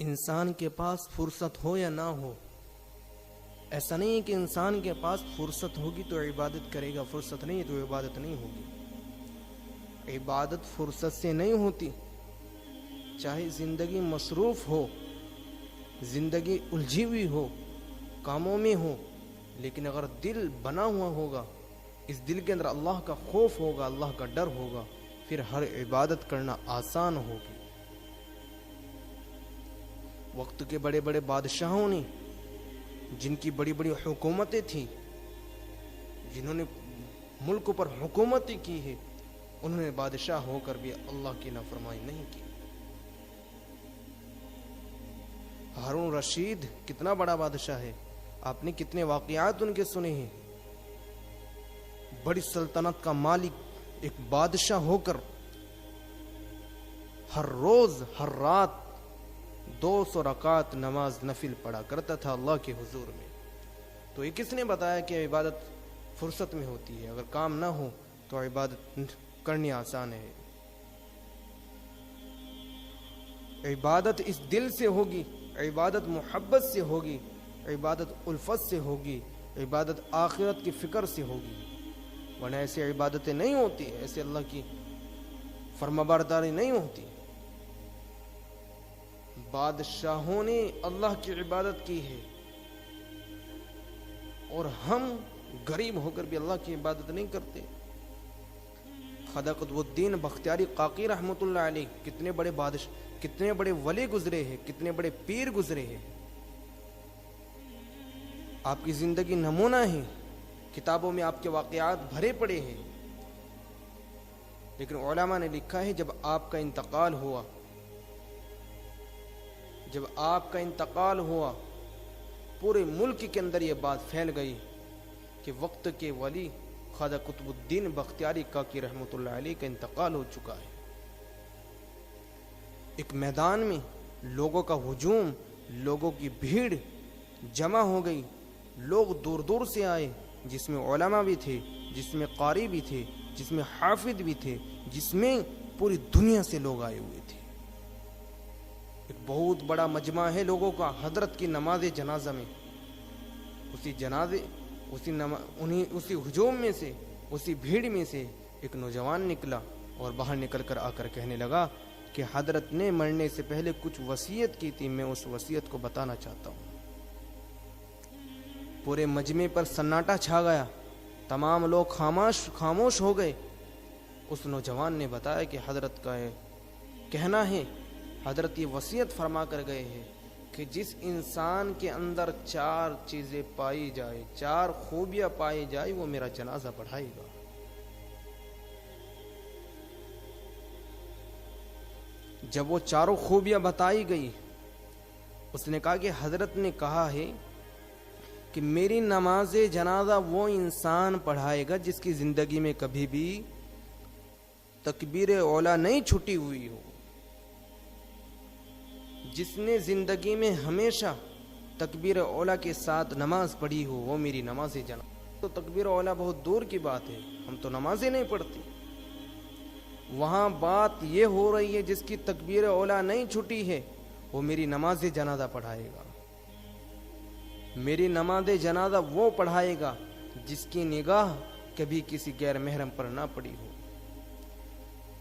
انسان کے پاس فرصت ہو یا نہ ہو، ایسا نہیں ہے کہ انسان کے پاس فرصت ہوگی تو عبادت کرے گا، فرصت نہیں ہے تو عبادت نہیں ہوگی۔ عبادت فرصت سے نہیں ہوتی، چاہے زندگی مصروف ہو، زندگی الجھی ہوئی ہو، کاموں میں ہو، لیکن اگر دل بنا ہوا ہوگا، اس دل کے اندر اللہ کا خوف ہوگا، اللہ کا ڈر ہوگا، پھر ہر عبادت کرنا آسان ہوگی۔ وقت کے بڑے بڑے بادشاہوں نے، جن کی بڑی بڑی حکومتیں تھیں، جنہوں نے ملک پر حکومتیں کی ہے، انہوں نے بادشاہ ہو کر بھی اللہ کی نافرمانی نہیں کی۔ ہارون رشید کتنا بڑا بادشاہ ہے، آپ نے کتنے واقعات ان کے سنے ہیں۔ بڑی سلطنت کا مالک ایک بادشاہ ہو کر ہر روز ہر رات 200 رکعت نماز نفل پڑھا کرتا تھا اللہ کے حضور میں۔ تو یہ کس نے بتایا کہ عبادت فرصت میں ہوتی ہے؟ اگر کام نہ ہو تو عبادت کرنی آسان ہے۔ عبادت اس دل سے ہوگی، عبادت محبت سے ہوگی، عبادت الفت سے ہوگی، عبادت آخرت کی فکر سے ہوگی، ورنہ ایسے عبادتیں نہیں ہوتی، ایسے اللہ کی فرمانبرداری نہیں ہوتی۔ بادشاہوں نے اللہ کی عبادت کی ہے، اور ہم غریب ہو کر بھی اللہ کی عبادت نہیں کرتے۔ خواجہ قطب الدین بختیاری کاکی رحمۃ اللہ علیہ کتنے بڑے بادشاہ، کتنے بڑے ولی گزرے ہیں، کتنے بڑے پیر گزرے ہیں۔ آپ کی زندگی نمونہ ہے، کتابوں میں آپ کے واقعات بھرے پڑے ہیں، لیکن علماء نے لکھا ہے جب آپ کا انتقال ہوا، جب آپ کا انتقال ہوا، پورے ملک کے اندر یہ بات پھیل گئی کہ وقت کے ولی خواجہ قطب الدین بختیاری کاکی رحمۃ اللہ علیہ کا انتقال ہو چکا ہے۔ ایک میدان میں لوگوں کا ہجوم، لوگوں کی بھیڑ جمع ہو گئی، لوگ دور دور سے آئے، جس میں علماء بھی تھے، جس میں قاری بھی تھے، جس میں حافظ بھی تھے، جس میں پوری دنیا سے لوگ آئے ہوئے تھے۔ ایک بہت بڑا مجمع ہے لوگوں کا حضرت کی نماز جنازہ میں۔ اسی جنازے اسی ہجوم میں سے، اسی بھیڑ میں سے ایک نوجوان نکلا اور باہر نکل کر آ کر کہنے لگا کہ حضرت نے مرنے سے پہلے کچھ وصیت کی تھی، میں اس وصیت کو بتانا چاہتا ہوں۔ پورے مجمع پر سناٹا چھا گیا، تمام لوگ خاموش ہو گئے۔ اس نوجوان نے بتایا کہ حضرت کا کہنا ہے، حضرت یہ وصیت فرما کر گئے ہیں کہ جس انسان کے اندر 4 چیزیں پائی جائے، 4 خوبیاں پائی جائے، وہ میرا جنازہ پڑھائے گا۔ جب وہ 4 خوبیاں بتائی گئی، اس نے کہا کہ حضرت نے کہا ہے کہ میری نماز جنازہ وہ انسان پڑھائے گا جس کی زندگی میں کبھی بھی تکبیر اولیٰ نہیں چھٹی ہوئی ہو، جس نے زندگی میں ہمیشہ تکبیر اولیٰ کے ساتھ نماز پڑھی ہو، وہ میری نماز جنازہ۔ تو تکبیر اولیٰ بہت دور کی بات ہے، ہم تو نمازیں نہیں پڑھتے۔ وہاں بات یہ ہو رہی ہے جس کی تکبیر اولیٰ نہیں چھٹی ہے، وہ میری نماز جنازہ پڑھائے گا۔ میری نماز جنازہ وہ پڑھائے گا جس کی نگاہ کبھی کسی غیر محرم پر نہ پڑی ہو۔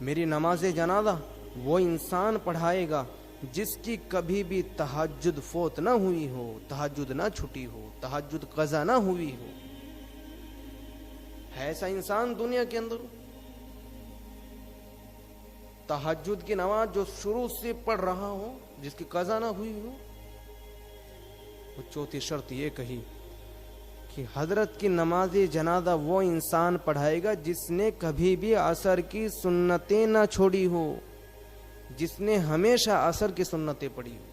میری نماز جنازہ وہ انسان پڑھائے گا جس کی کبھی بھی تہجد فوت نہ ہوئی ہو، تہجد نہ چھٹی ہو، تہجد قضا نہ ہوئی ہو۔ ہے ایسا انسان دنیا کے اندر؟ تہجد کی نماز جو شروع سے پڑھ رہا ہو، جس کی قضا نہ ہوئی ہو۔ وہ چوتھی شرط یہ کہی کہ حضرت کی نماز جنازہ وہ انسان پڑھائے گا جس نے کبھی بھی عصر کی سنتیں نہ چھوڑی ہو، جس نے ہمیشہ عصر کی سنتیں پڑھی ہو۔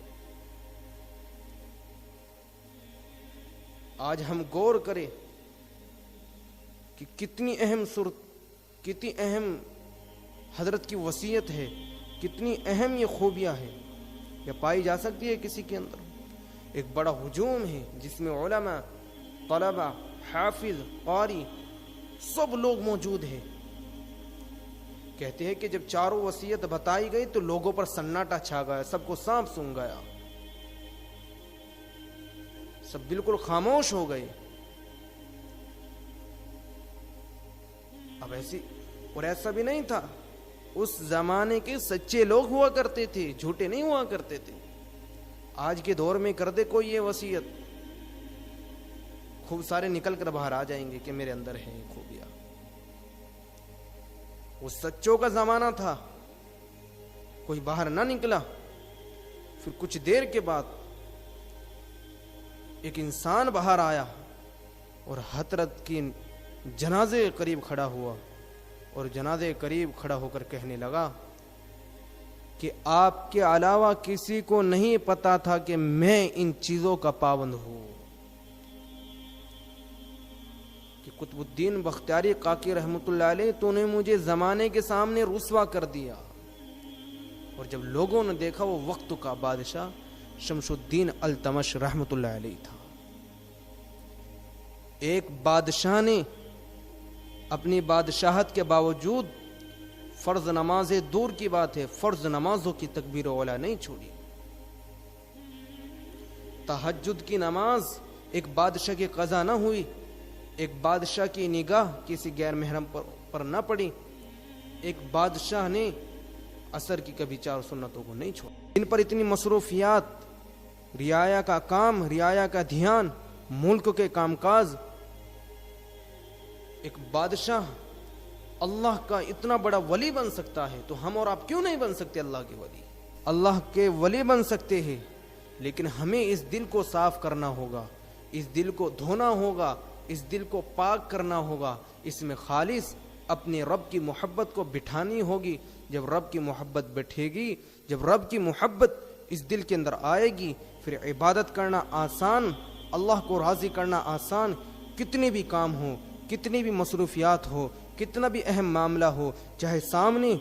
آج ہم غور کریں کہ کتنی اہم صورت، کتنی اہم حضرت کی وصیت ہے، کتنی اہم یہ خوبیاں ہیں، یہ پائی جا سکتی ہے کسی کے اندر۔ ایک بڑا ہجوم ہے جس میں علماء، طلباء، حافظ، قاری سب لوگ موجود ہیں۔ کہتے ہیں کہ جب 4 وصیت بتائی گئی تو لوگوں پر سناٹا چھا گیا، سب کو سانپ سونگھ گیا۔ سب بالکل خاموش ہو گئے. اب ایسا بھی نہیں تھا. اس زمانے کے سچے لوگ ہوا کرتے تھے, جھوٹے نہیں ہوا کرتے تھے. آج کے دور میں کر دے کوئی یہ وصیت, خوب سارے نکل کر باہر آ جائیں گے کہ میرے اندر ہے خوبیاں. وہ سچوں کا زمانہ تھا, کوئی باہر نہ نکلا. پھر کچھ دیر کے بعد ایک انسان باہر آیا اور حضرت کی جنازے قریب کھڑا ہوا, اور جنازے قریب کھڑا ہو کر کہنے لگا کہ آپ کے علاوہ کسی کو نہیں پتا تھا کہ میں ان چیزوں کا پابند ہوں. کہ قطب الدین بختیاری کاکی رحمت اللہ علیہ, تو نے مجھے زمانے کے سامنے رسوا کر دیا. اور جب لوگوں نے دیکھا وہ وقت کا بادشاہ شمس الدین التمش رحمت اللہ علیہ تھا. ایک بادشاہ نے اپنی بادشاہت کے باوجود فرض نمازیں دور کی بات ہے, فرض نمازوں کی تکبیر اولا نہیں چھوڑی. تہجد کی نماز ایک بادشاہ کی قضا نہ ہوئی, ایک بادشاہ کی نگاہ کسی غیر محرم پر نہ پڑی, ایک بادشاہ نے عصر کی کبھی 4 سنتوں کو نہیں چھوڑا. ان پر اتنی مصروفیات, رعایا کا کام, رعایا کا دھیان, ملک کے کام کاج. ایک بادشاہ اللہ کا اتنا بڑا ولی بن سکتا ہے, تو ہم اور آپ کیوں نہیں بن سکتے اللہ کے ولی؟ اللہ کے ولی بن سکتے ہیں, لیکن ہمیں اس دل کو صاف کرنا ہوگا, اس دل کو دھونا ہوگا, اس دل کو پاک کرنا ہوگا. اس میں خالص اپنے رب کی محبت کو بٹھانی ہوگی. جب رب کی محبت بیٹھے گی, جب رب کی محبت اس دل کے اندر آئے گی, پھر عبادت کرنا آسان, اللہ کو راضی کرنا آسان. کتنے بھی کام ہو, کتنی بھی مصروفیات ہو, کتنا بھی اہم معاملہ ہو, چاہے سامنے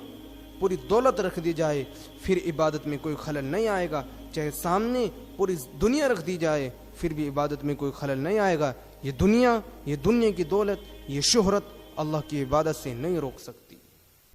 پوری دولت رکھ دی جائے, پھر عبادت میں کوئی خلل نہیں آئے گا. چاہے سامنے پوری دنیا رکھ دی جائے, پھر بھی عبادت میں کوئی خلل نہیں آئے گا. یہ دنیا کی دولت, یہ شہرت اللہ کی عبادت سے نہیں روک سکتی.